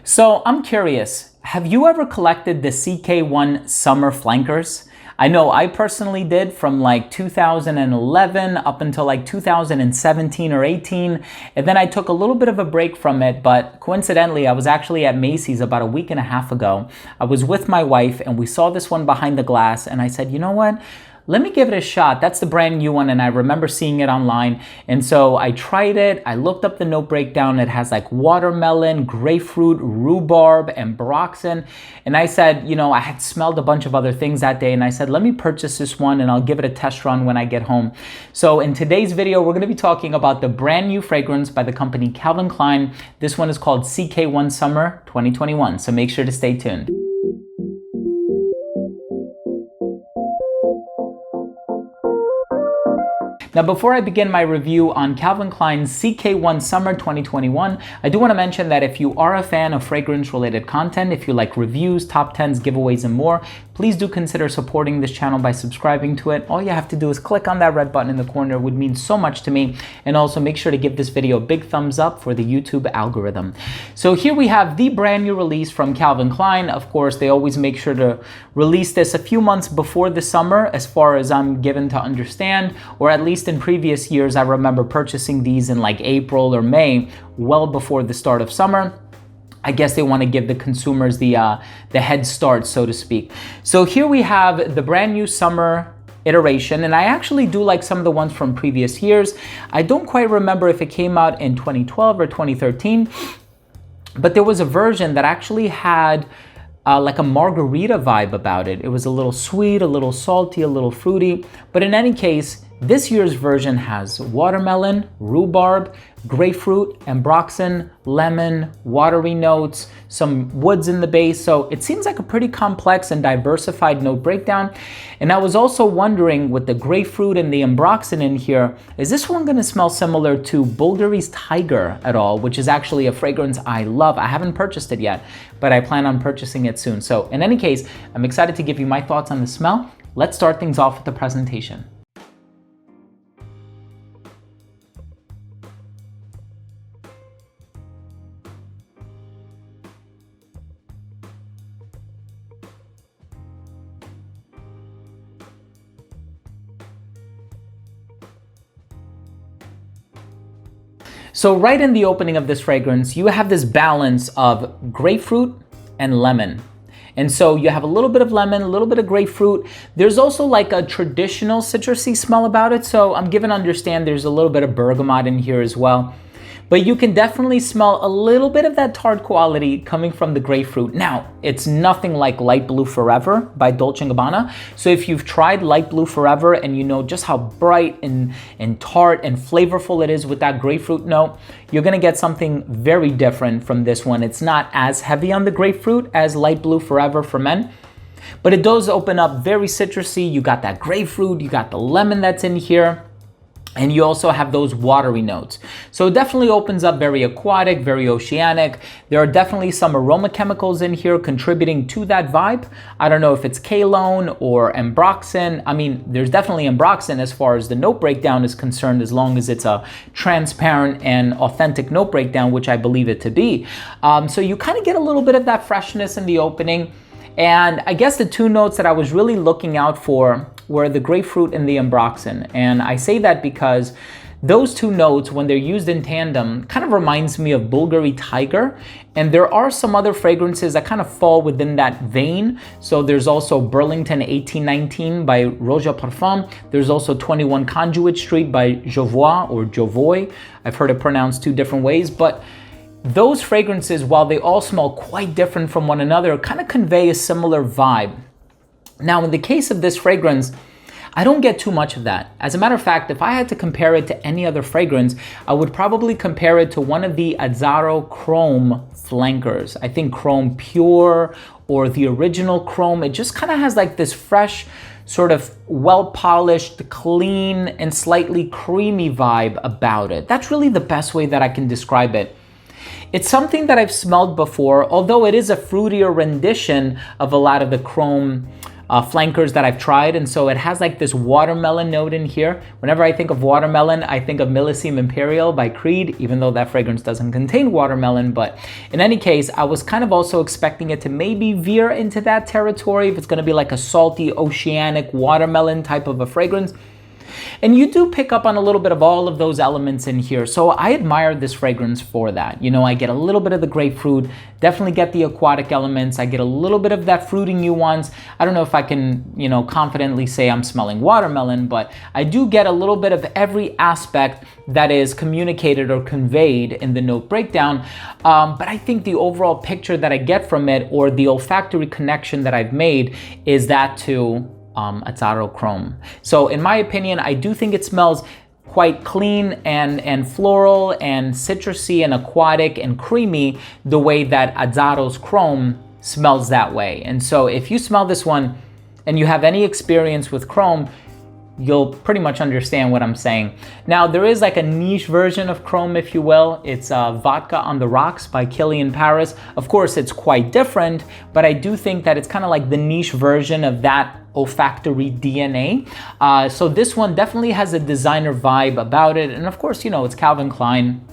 So I'm curious, have you ever collected the CK1 summer flankers? I know I personally did from like 2011 up until like 2017 or 18. And then I took a little bit of a break from it, but coincidentally, I was actually at Macy's about a week and a half ago. I was with my wife and we saw this one behind the glass and I said, you know what? Let me give it a shot. That's the brand new one and I remember seeing it online. And so I tried it. I looked up the note breakdown. It has like watermelon, grapefruit, rhubarb, and ambroxan. And I said, you know, I had smelled a bunch of other things that day and I said, let me purchase this one and I'll give it a test run when I get home. So in today's video, we're going to be talking about the brand new fragrance by the company Calvin Klein. This one is called CK1 Summer 2021. So make sure to stay tuned. Now, before I begin my review on Calvin Klein's CK1 Summer 2021, I do want to mention that if you are a fan of fragrance-related content, if you like reviews, top 10s, giveaways, and more, please do consider supporting this channel by subscribing to it. All you have to do is click on that red button in the corner. It would mean so much to me. And also make sure to give this video a big thumbs up for the YouTube algorithm. So here we have the brand new release from Calvin Klein. Of course, they always make sure to release this a few months before the summer, as far as I'm given to understand, or at least in previous years, I remember purchasing these in like April or May, well before the start of summer. I guess they want to give the consumers the head start, so to speak. So here we have the brand new summer iteration, and I actually do like some of the ones from previous years. I don't quite remember if it came out in 2012 or 2013, but there was a version that actually had like a margarita vibe about it. It was a little sweet, a little salty, a little fruity, but in any case, this year's version has watermelon, rhubarb, grapefruit, ambroxan, lemon, watery notes, some woods in the base. So it seems like a pretty complex and diversified note breakdown. And I was also wondering, with the grapefruit and the ambroxan in here, is this one gonna smell similar to Bulgari's Tiger at all, which is actually a fragrance I love. I haven't purchased it yet, but I plan on purchasing it soon. So in any case, I'm excited to give you my thoughts on the smell. Let's start things off with the presentation. So right in the opening of this fragrance, you have this balance of grapefruit and lemon. And so you have a little bit of lemon, a little bit of grapefruit. There's also like a traditional citrusy smell about it. So I'm given to understand there's a little bit of bergamot in here as well. But you can definitely smell a little bit of that tart quality coming from the grapefruit. Now, it's nothing like Light Blue Forever by Dolce & Gabbana. So if you've tried Light Blue Forever and you know just how bright and tart and flavorful it is with that grapefruit note, you're gonna get something very different from this one. It's not as heavy on the grapefruit as Light Blue Forever for men, but it does open up very citrusy. You got that grapefruit, you got the lemon that's in here, and you also have those watery notes. So it definitely opens up very aquatic, very oceanic. There are definitely some aroma chemicals in here contributing to that vibe. I don't know if it's Kalone or ambroxan. I mean, there's definitely ambroxan as far as the note breakdown is concerned, as long as it's a transparent and authentic note breakdown, which I believe it to be. So you kind of get a little bit of that freshness in the opening. And I guess the two notes that I was really looking out for were the grapefruit and the ambroxan. And I say that because those two notes, when they're used in tandem, kind of reminds me of Bulgari Tiger. And there are some other fragrances that kind of fall within that vein. So there's also Burlington 1819 by Redolessence Parfums. There's also 21 Conduit Street by Jovoy or Jovoy. I've heard it pronounced two different ways, but those fragrances, while they all smell quite different from one another, kind of convey a similar vibe. Now, in the case of this fragrance, I don't get too much of that. As a matter of fact, if I had to compare it to any other fragrance, I would probably compare it to one of the Azzaro Chrome flankers. I think Chrome Pure or the original Chrome, it just kind of has like this fresh, sort of well-polished, clean, and slightly creamy vibe about it. That's really the best way that I can describe it. It's something that I've smelled before, although it is a fruitier rendition of a lot of the Chrome flankers that I've tried. And so it has like this watermelon note in here. Whenever I think of watermelon, I think of Millésime Imperial by Creed, even though that fragrance doesn't contain watermelon. But in any case, I was kind of also expecting it to maybe veer into that territory if it's going to be like a salty, oceanic watermelon type of a fragrance. And you do pick up on a little bit of all of those elements in here. So I admire this fragrance for that. You know, I get a little bit of the grapefruit, definitely get the aquatic elements. I get a little bit of that fruity nuance. I don't know if I can, you know, confidently say I'm smelling watermelon, but I do get a little bit of every aspect that is communicated or conveyed in the note breakdown. But I think the overall picture that I get from it, or the olfactory connection that I've made, is that to Azzaro Chrome. So in my opinion, I do think it smells quite clean and floral and citrusy and aquatic and creamy, the way that Azzaro's Chrome smells that way. And so if you smell this one and you have any experience with Chrome, you'll pretty much understand what I'm saying. Now, there is like a niche version of Chrome, if you will. It's Vodka on the Rocks by Kilian Paris. Of course, it's quite different, but I do think that it's kind of like the niche version of that olfactory DNA. So this one definitely has a designer vibe about it. And of course, you know, it's Calvin Klein.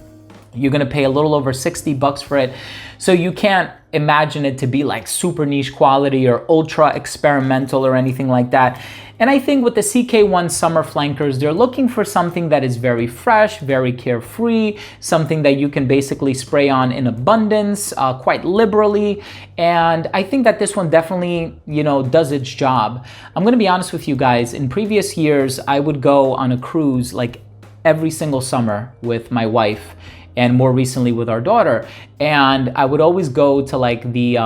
You're gonna pay a little over $60 for it. So you can't imagine it to be like super niche quality or ultra experimental or anything like that. And I think with the CK1 Summer Flankers, they're looking for something that is very fresh, very carefree, something that you can basically spray on in abundance, quite liberally. And I think that this one definitely, you know, does its job. I'm gonna be honest with you guys, in previous years, I would go on a cruise like every single summer with my wife, and more recently with our daughter. And I would always go to like the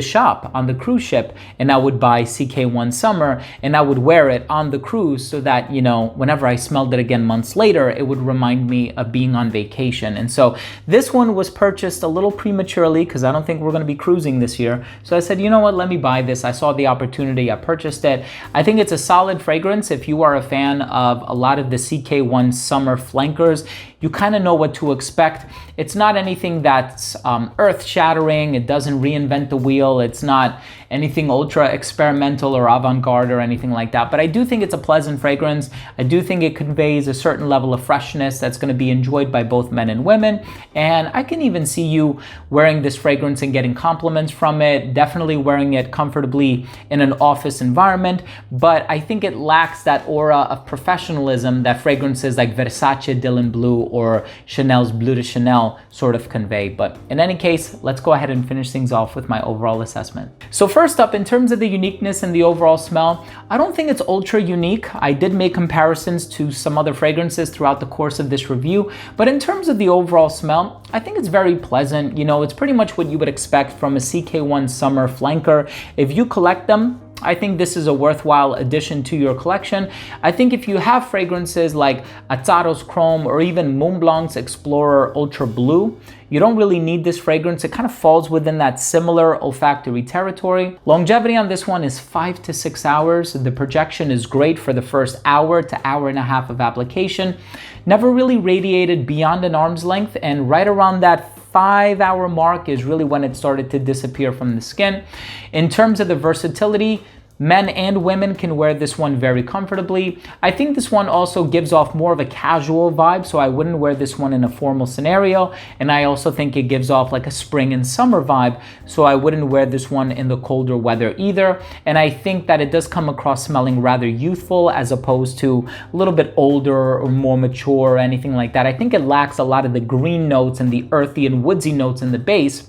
shop on the cruise ship, and I would buy CK1 Summer, and I would wear it on the cruise so that, you know, whenever I smelled it again months later, it would remind me of being on vacation. And so this one was purchased a little prematurely because I don't think we're gonna be cruising this year. So I said, you know what, let me buy this. I saw the opportunity, I purchased it. I think it's a solid fragrance. If you are a fan of a lot of the CK1 Summer flankers, you kind of know what to expect. It's not anything that's earth-shattering. It doesn't reinvent the wheel. It's not anything ultra experimental or avant-garde or anything like that. But I do think it's a pleasant fragrance. I do think it conveys a certain level of freshness that's going to be enjoyed by both men and women. And I can even see you wearing this fragrance and getting compliments from it, definitely wearing it comfortably in an office environment. But I think it lacks that aura of professionalism that fragrances like Versace Dylan Blue or Chanel's Bleu de Chanel sort of convey. But in any case, let's go ahead and finish things off with my overall assessment. So first up, in terms of the uniqueness and the overall smell, I don't think it's ultra unique. I did make comparisons to some other fragrances throughout the course of this review, but in terms of the overall smell, I think it's very pleasant. You know, it's pretty much what you would expect from a CK1 Summer flanker. If you collect them, I think this is a worthwhile addition to your collection. I think if you have fragrances like Azzaro's Chrome or even Montblanc's Explorer Ultra Blue, you don't really need this fragrance. It kind of falls within that similar olfactory territory. Longevity on this one is 5 to 6 hours. The projection is great for the first hour to hour and a half of application. Never really radiated beyond an arm's length, and right around that 5-hour mark is really when it started to disappear from the skin. In terms of the versatility, men and women can wear this one very comfortably. I think this one also gives off more of a casual vibe, so I wouldn't wear this one in a formal scenario. And I also think it gives off like a spring and summer vibe, so I wouldn't wear this one in the colder weather either. And I think that it does come across smelling rather youthful as opposed to a little bit older or more mature or anything like that. I think it lacks a lot of the green notes and the earthy and woodsy notes in the base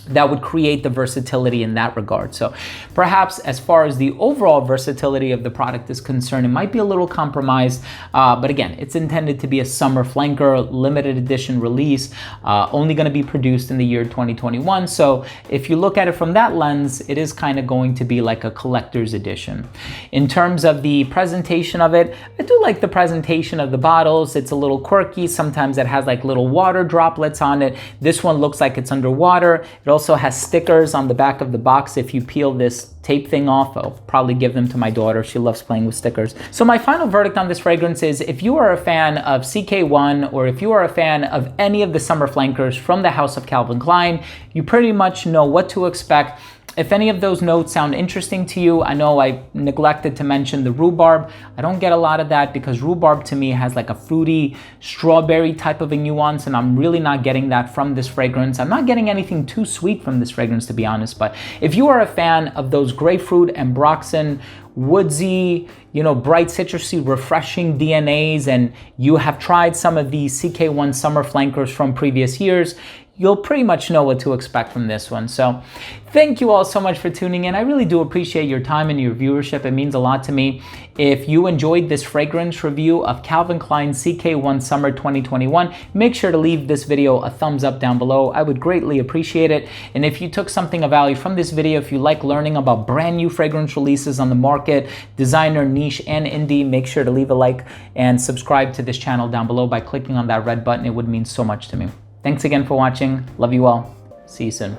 that would create the versatility in that regard. So perhaps as far as the overall versatility of the product is concerned, it might be a little compromised, but again, it's intended to be a summer flanker, limited edition release, only gonna be produced in the year 2021. So if you look at it from that lens, it is kind of going to be like a collector's edition. In terms of the presentation of it, I do like the presentation of the bottles. It's a little quirky. Sometimes it has like little water droplets on it. This one looks like it's underwater. It also has stickers on the back of the box. If you peel this tape thing off, I'll probably give them to my daughter. She loves playing with stickers. So my final verdict on this fragrance is, if you are a fan of CK1 or if you are a fan of any of the summer flankers from the house of Calvin Klein, you pretty much know what to expect. If any of those notes sound interesting to you, I know I neglected to mention the rhubarb. I don't get a lot of that because rhubarb to me has like a fruity strawberry type of a nuance, and I'm really not getting that from this fragrance. I'm not getting anything too sweet from this fragrance, to be honest. But if you are a fan of those grapefruit, ambroxan, woodsy, bright citrusy, refreshing DNAs, and you have tried some of the CK1 summer flankers from previous years, you'll pretty much know what to expect from this one. So thank you all so much for tuning in. I really do appreciate your time and your viewership. It means a lot to me. If you enjoyed this fragrance review of Calvin Klein CK1 Summer 2021, make sure to leave this video a thumbs up down below. I would greatly appreciate it. And if you took something of value from this video, if you like learning about brand new fragrance releases on the market, designer, niche, and indie, make sure to leave a like and subscribe to this channel down below by clicking on that red button. It would mean so much to me. Thanks again for watching. Love you all. See you soon.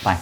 Bye.